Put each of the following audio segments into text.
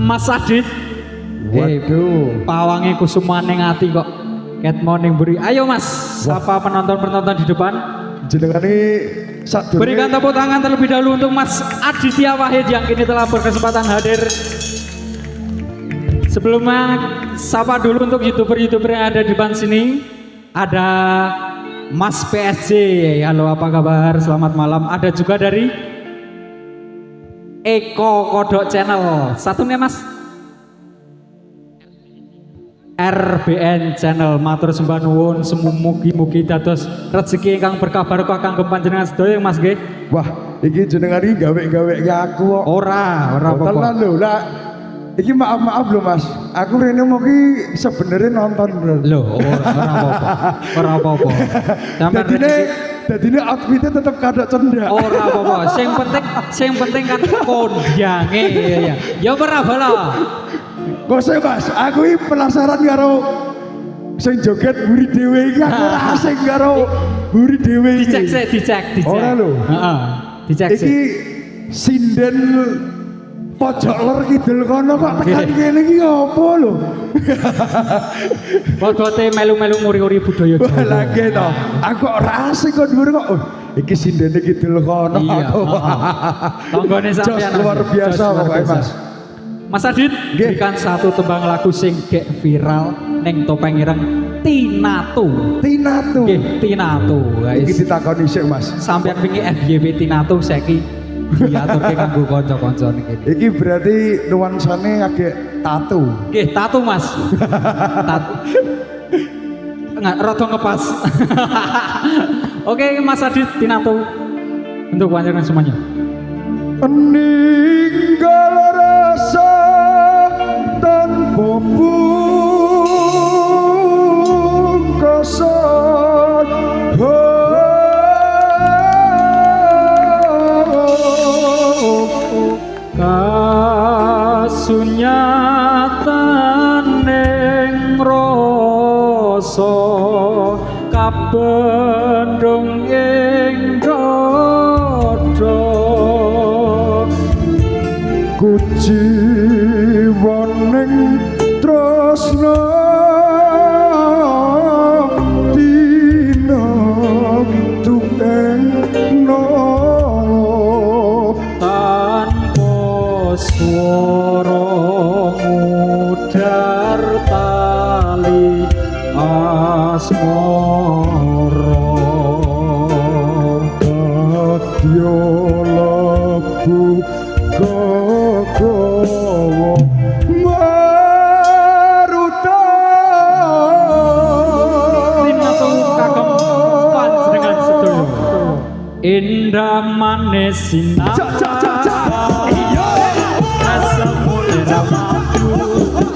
Mas Adit. Waduh, pawange kusumane ngati kok. Ket morning beri. Ayo Mas, sapa penonton-penonton di depan. jenengane sadurunge Berikan tepuk tangan terlebih dahulu untuk Mas Aditya Wahid yang kini telah berkesempatan hadir. Sebelumnya sapa dulu untuk youtuber-youtuber yang ada di depan sini. Ada Mas PSJ, halo apa kabar, selamat malam. Ada juga dari Eko Kodok Channel, satunya Mas RBN Channel. Matur sembah nuwun, mugi-mugi dados rezeki ingkang berkah barokah kangge panjenengan sedaya Mas nggih. wah, iki jenengane gawe-gawe aku kok. Ora apa-apa. Tenan lho, lah iki maaf lho Mas. Aku rene mau ki sebenarnya nonton bro. Loh, ora apa-apa. Dadine outfitnya tetep kada cendak. Ora apa-apa. Sing penting kan kondange ya. Ya ora bala. Kok sih Mas, aku ini penasaran karo sing joget buri dhewe iki aku ora asing karo buri dhewe iki. Dicek. Ora lho. Heeh. Dicek sik. Iki sinden pojok lor kidul kono kok tekan kene iki opo lho? Bodote melu-melu nguri-nguri budaya Jawa. Lagi to. Aku ora asing kok dhuwur kok. Oh, iki sindene kidul kono. Iya. Tanggane sampean luar biasa pokoknya Mas. Mas Adit, berikan satu tembang lagu sing gek viral neng topeng ireng Tinatu. Tinatu. Nggih, Tinatu, guys. Iki ditakoni sik Mas. Sampeyan wingi FYP Tinatu saiki diaturke kanggo kanca-kanca niki. Iki berarti nuansane agak tatu. Nggih, tatu Mas. Tatu. Enggak rada ngepas. Oke, Mas Adit, Tinatu. Untuk panjenengan semuanya. Meninggal rasa tanpa pungkasan. Kasunyatan ning rasa kabendung ing dada. Kujiwaning tresna tanpa swara mudar tali asmara kadya labu gagawa indah manis sinar Iya. asam mulai mampu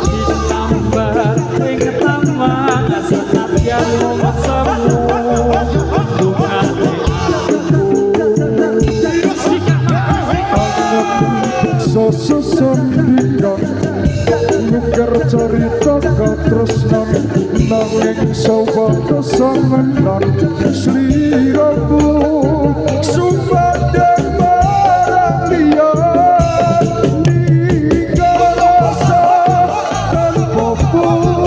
ditambah ing taman senadyan semu bunga Susun dino nuker cerita katresnan nanging sawata sangenan sliramu sumpah marang liya ninggal rasa tanpa pungkasan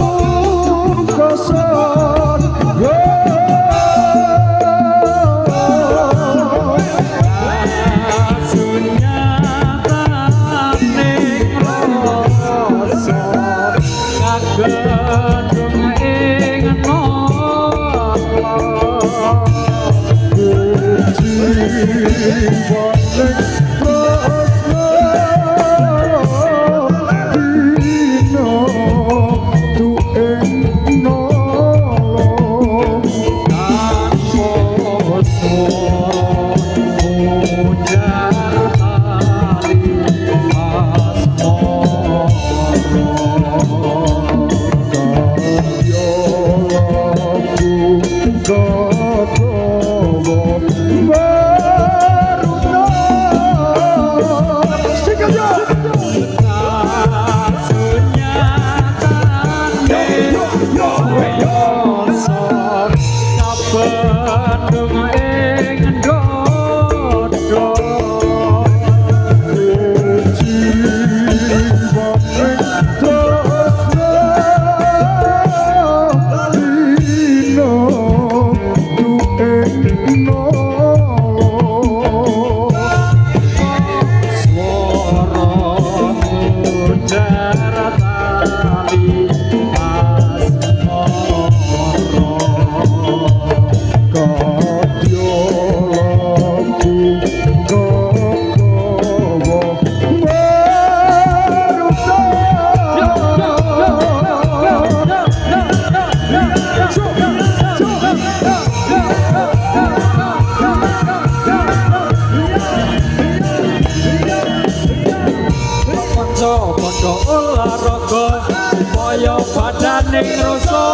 supaya badaning rasa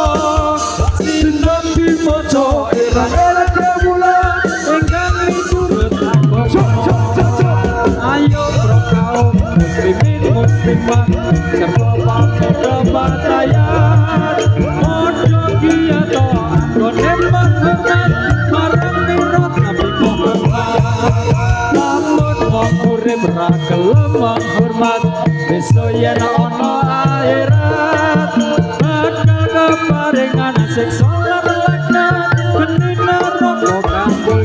sinambi maca erang-erang kawula ingkang miturut agama ayo pro kaum muslimin muslimat serta pamoga batayan padha giyato anggone manfaat marang mirat Nabi Muhammad lamun wong urip ra gelem hormat besok yen ana akhirat bakal keparingan siksa lan laknat geni neraka kanggo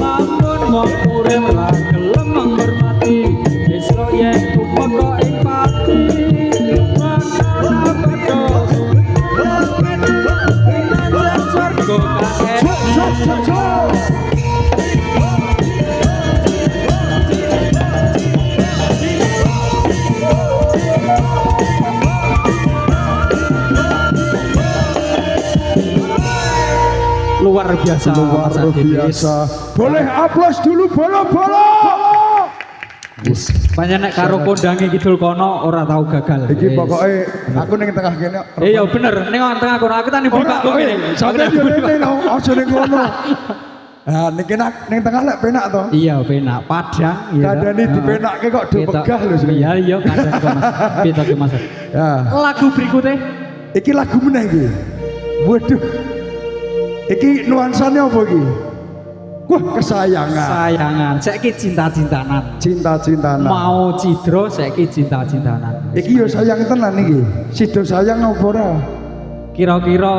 lamun wong urip ra gelem menghormati besok yen tumeka ing pati bakal padha ing swarga kakek luar biasa. Boleh aplaus dulu bolo-bolo. Banyak nek karo kondange kidul kono ora tau gagal. Iki pokoke aku ning tengah kene. Iya bener, ning tengah kono aku tani buka kok ngene. Sampe yo rene aja ning kono. Nah, ning tengah lek penak to. Iya penak, padang iya. Kadane dipenakke kok do megah lho. Iya iya kadang kok Mas. Piye to Mas? Ya. Lagu berikutnya Iki lagu meneh iki. Waduh. Iki nuansanya apa iki? Wah, kesayangan. Sayangan, saiki cinta-cintanan. Cinta-cintanan. Mau cidro saiki cinta-cintanan. Iki yo sayang tenan iki. Sido sayang apa ora? Kira-kira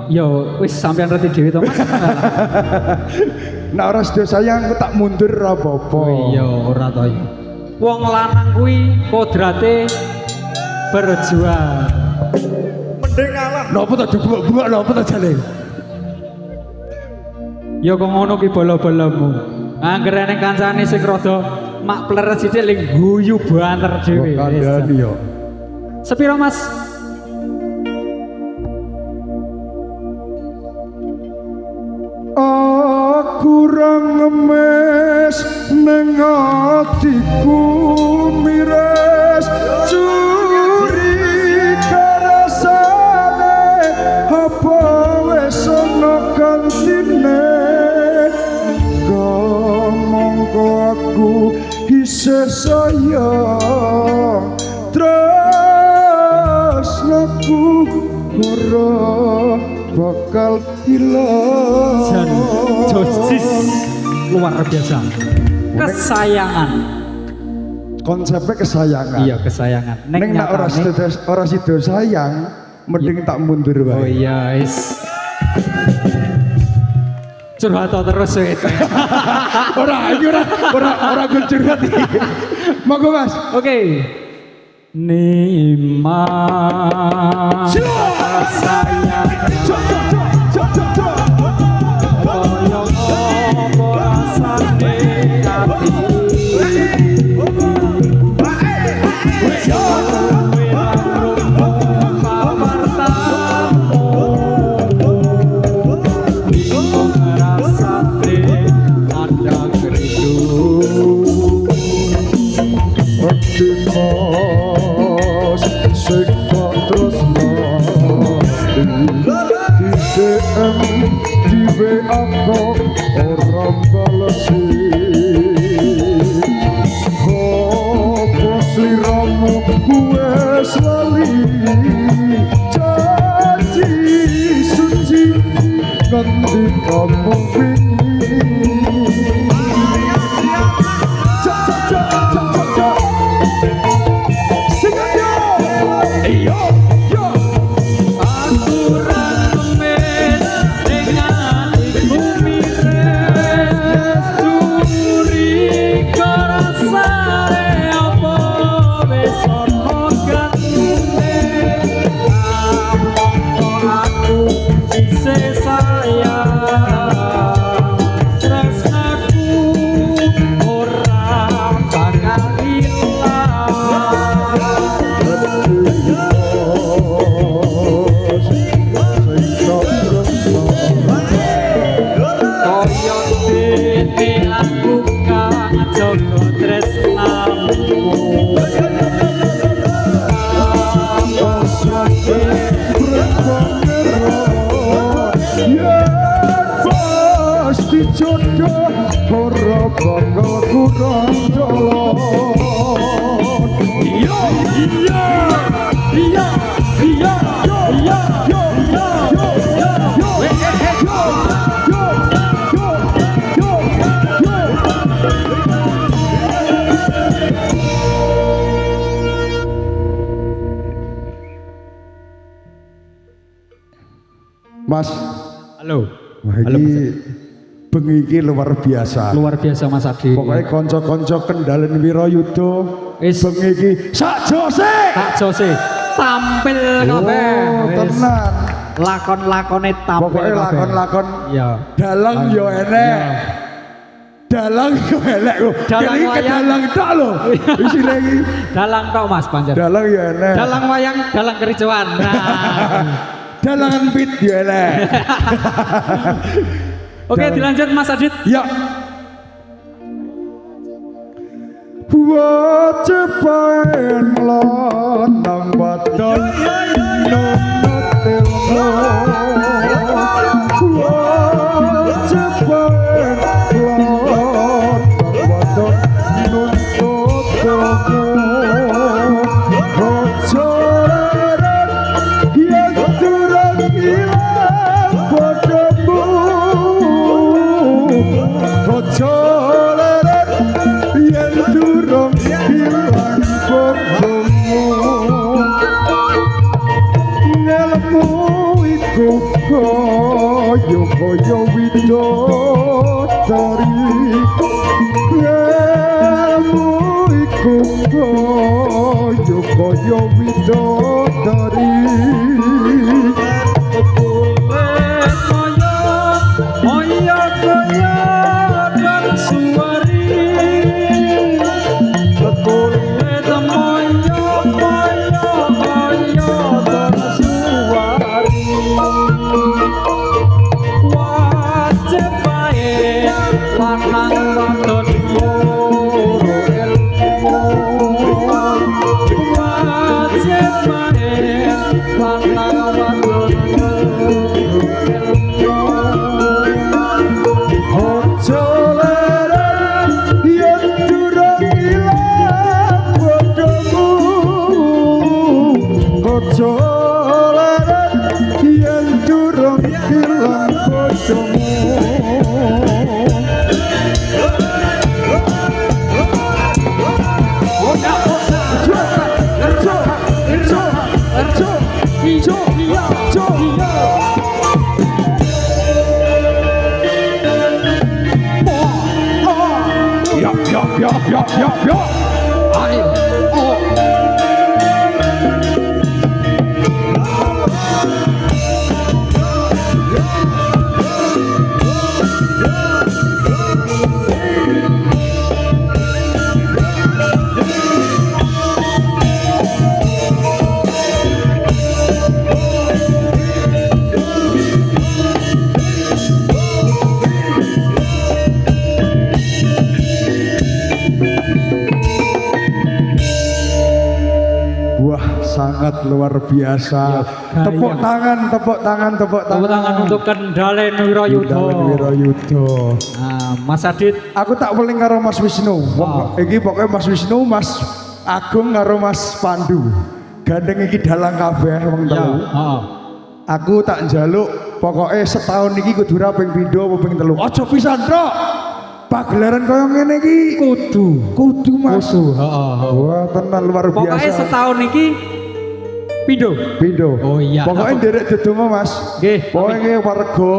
yo wis sampean ngerti dhewe to Mas. Nek ora sido sayang aku tak mundur ora apa-apa. Oh iya ora to ya. Wong lanang kuwi kodrate berjuang. Mending ngalah. Lha apa ta dibuk-buk lha apa ta jane? Ya kok ngono ki bolo-bolomu. Angger ning kancane sing rada mak pleret sithik ling guyu banter dhewe. Kandhani yo. Sepiro Mas? Aku ra atiku mires curiga rasane apa wis ana gantine mongko aku isih sayang tresnaku ora bakal hilang. Jan Josis luar biasa. Kesayangan. Konsepnya kesayangan. Iya, kesayangan. Neng nak ora sido sayang, mending tak mundur wae. Oh iya, is. Curhat terus itu. Ora gue curhat iki. Monggo Mas. Oke. Nimas sayang. Koyong apa rasane ati. Orang balesi Kopo sliramu gue selalu janji suci nanti kamu jodoh ora bakal kurang dolon. Iya iya iya iya yo yo yo yo yo yo yo yo yo Mas. Halo. Wah, ini bengi iki luar biasa. Luar biasa Mas Adi. Pokoknya konco-konco kendalen Wirayuda bengi iki sak jose. Sak jose. Tampil kabeh. Tenan. Lakon-lakone tampil kabeh. Pokoknya lakon-lakon ya. Dalang yo enek. Dalang yo elek kok. Dalang wayang dalang tok lho. Isine iki. Dalang tok Mas pancen. Dalang yo enek. Dalang wayang, dalang kericuan. Nah. Dalangan pit yo elek. Oke, dilanjut Mas Adit. Ya. Wacepaen lanang badan nonotel wacepaen lanang badan nonotel rocoran yang turun hilang padamu rocoran yang turun hilang padamu ngelmu iku koyo widodari ngelmu iku koyo widodari Moyo kaya dan suari Betulnya temoyo kaya dan suari Wajib Ojo leren yen durung ilang bodohmu. Ojo leren yen durung ilang bodohmu. Ya. Ayo. Oh. Wah, sangat luar biasa. Tepuk tangan, tepuk tangan, tepuk tangan. Tepuk tangan untuk Kendalen Wirayuda. Kendalen Wirayuda. Nah, Mas Adit. Aku tak weling karo Mas Wisnu. Iki pokoknya Mas Wisnu, Mas Agung karo Mas Pandu. Gandeng iki dalang kabeh wong telu. Heeh. Aku tak njaluk pokoknya setahun iki kudu ra ping pindho apa ping telu. Aja pisan, Trok. Pagelaran kaya ngene iki kudu Mas. Heeh. Wah, tenan luar biasa. Pokoknya setahun iki Pindo. Oh iya. Pokoknya derek dedonga Mas. Nggih. Pokoknya warga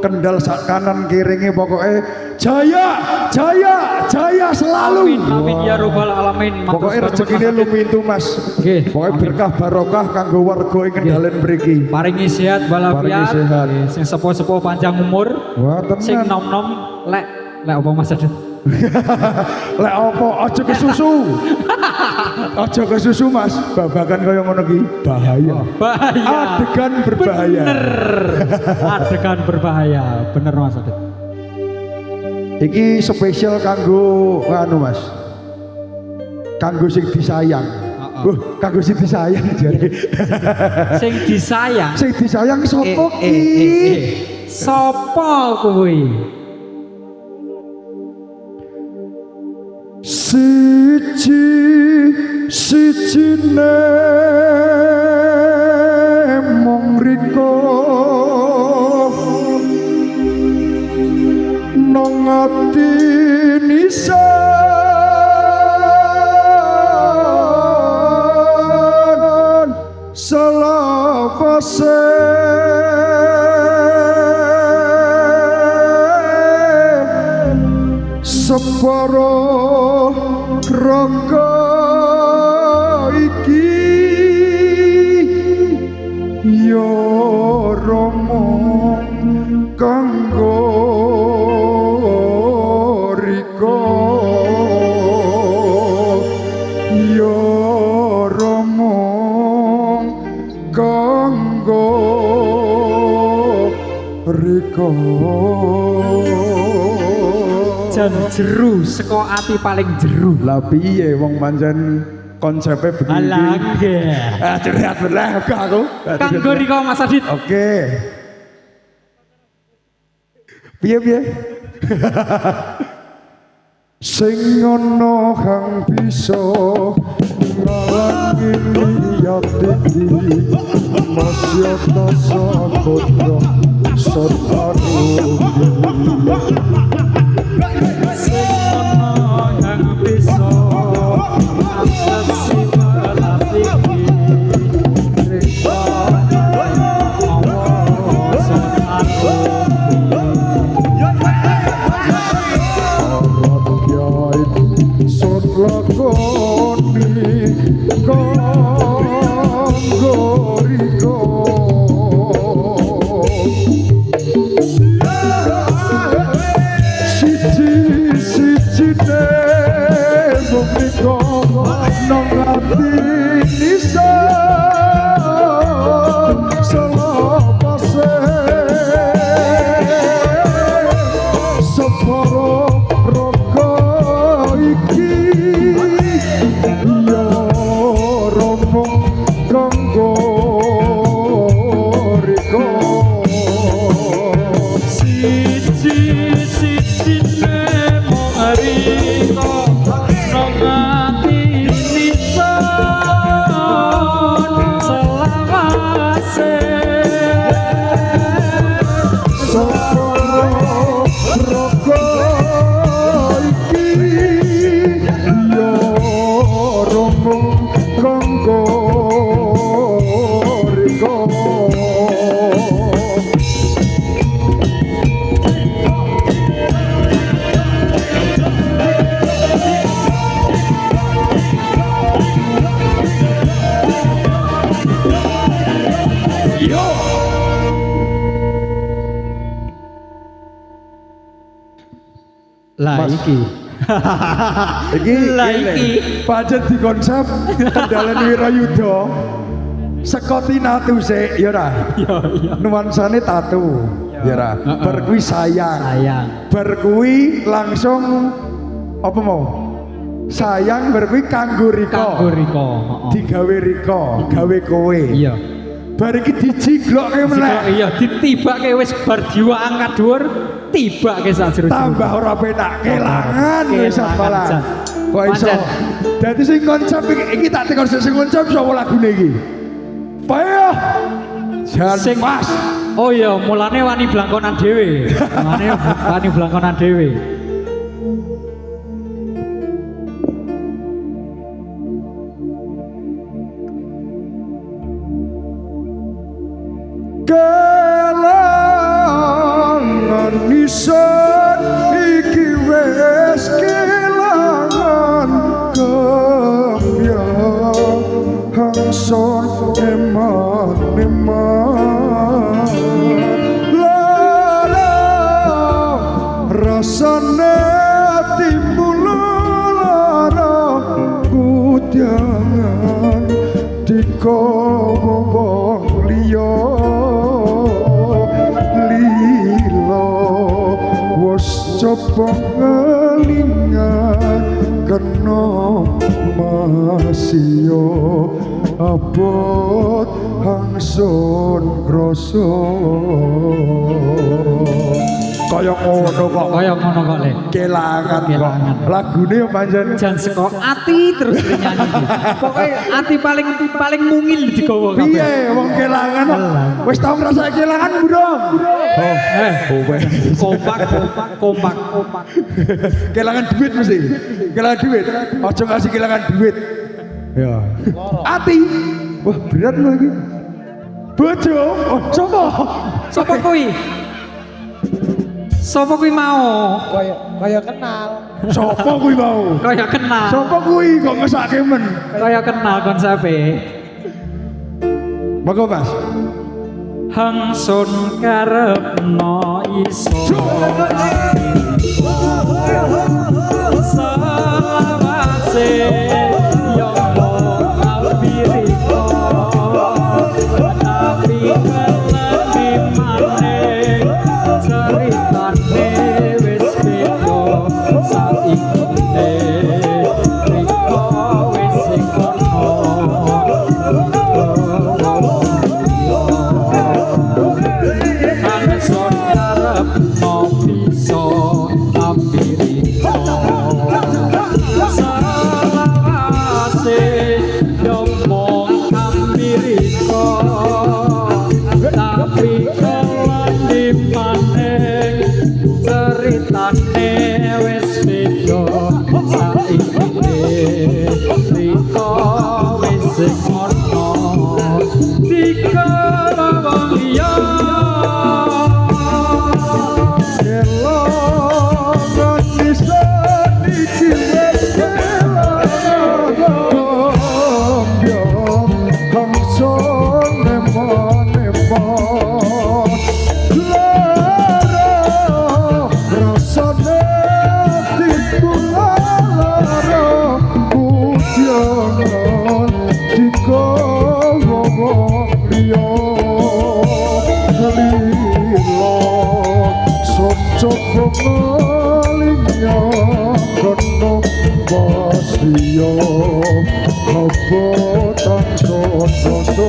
Kendal sak kanan kiringe pokoknya jaya selalu. Amin ya robbal alamin. Pokoknya rezekine lumintu Mas. Nggih. Pokoknya berkah barokah kanggo warga ing Kendalen mriki. Paringi sehat walafiat. Paringi sehat. Sing sepuh-sepuh panjang umur. Wah, Sing tenan. nom-nom lek apa Mas Adit? Lek apa aja kesusu. Aja kesusu Mas. Babakan kaya ngono ki bahaya. Bahaya. Adegan berbahaya. Bener. Adegan berbahaya. Bener Mas Adit. Iki spesial kanggo anu Mas. Kanggo sing disayang. Kanggo sing disayang jare. Sing disayang. Sing disayang sapa ki? Sapa kuwi? Sijine mung riko nang ati nisan salawase separo raga iki ya Rama kanggo rika ya Rama kanggo rika Jan jeru saka ati paling jeru. lah piye wong pancen konsepnya begini. Alah nggih. Curhat belah aku. Kanggo riko Mas Adit. Oke. Piye? Sing ana kang bisa ngalangi niat iki masyata sakotra sartanu Siti selawase Sapa rogo iki yo romo kanggo riko lah Mas. iki Lah iki. pancen di konsep kendalan Wirayuda saka tinatu sik ya ora iya nuansane tatu ya ora bar kuwi sayang bar kuwi langsung apa mau sayang bar kuwi kanggo rika digawe rika gawe kowe iya bar iki dijiglokke meneh iya ditibake wis bar jiwa angkat dhuwur tibake sak jero tambah ora penak kelangan wis malah Jan. kok iso Pancen. dadi sing konsep iki tak tekon sing konsep sapa lagune iki payah jan Sing- pas oh iya mulane wani blangkonan dhewe wani blangkonan dhewe kelangan nisan iki wis kelangan kemyang hangson eman lara rasane timbul lara kudyangan dikowo wong liya lila wis coba ngelingan kena masio abot hangsun krasa kaya ngono kok kaya ngono kok le kelangan Kelangan. kok lagune yo pancen jan seko ati terus nyanyi pokoke ati paling mungil digawa kabeh piye wong kelangan wis tau ngrasake kelangan burung kompak kelangan duit mesti kelangan duit ojo ngasih kelangan duit ya ati wah berat lagi bojo oh coba sapa kuwi mau Kaya kenal. sopo kuwi mau kaya kenal sopo kuwi kok ngesake men kaya kenal konsepe monggo Mas hangsun karepno iso selawase yo albiriko tapi kelemi maneh ceritane wis beda saiki riko wis sing Hangsun karepno bisa ambiriko selawase nyomong ambiriko tapi kelandi maneh ceritane wis beda saiki riko wis sing ono dikala wong liya kelangan nisan iki wis kelangan kemyang hangsun eman-eman lara rasane timbul lara kudyangan dikowo wong liya lila coba ngalinya kena basio abotan soto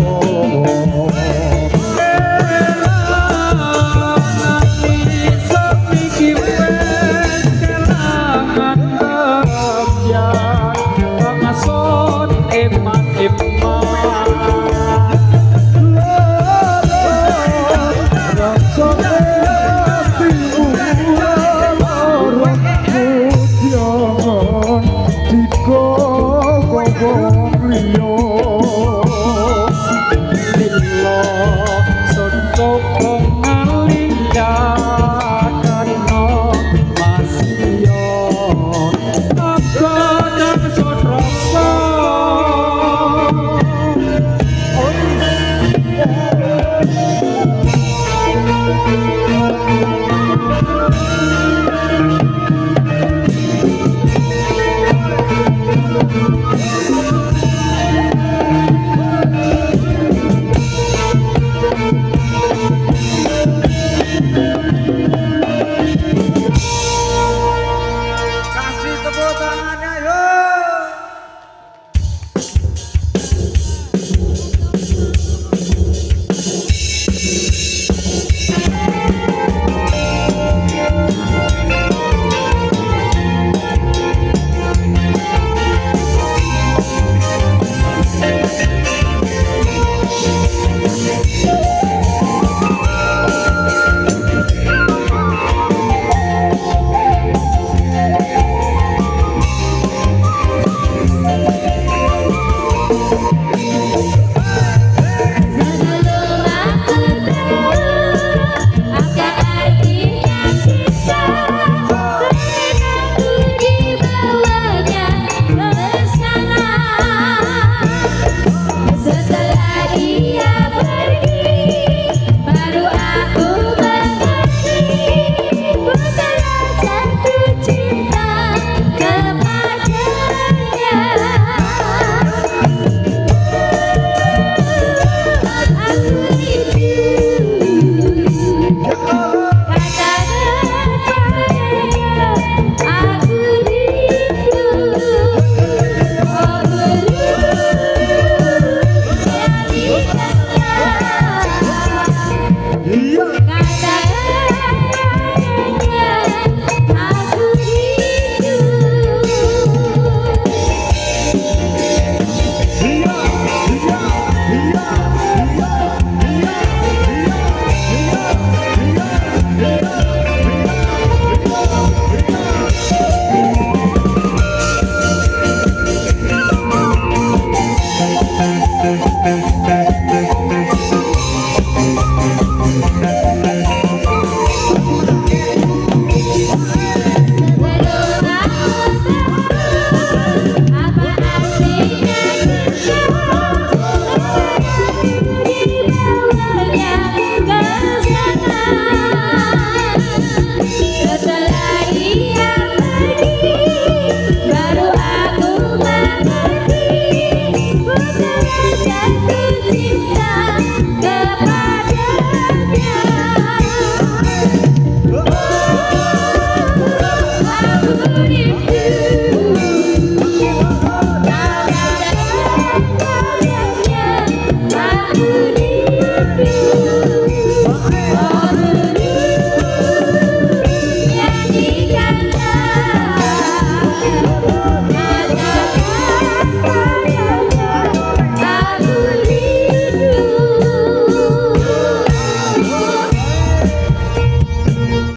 Eman Sayang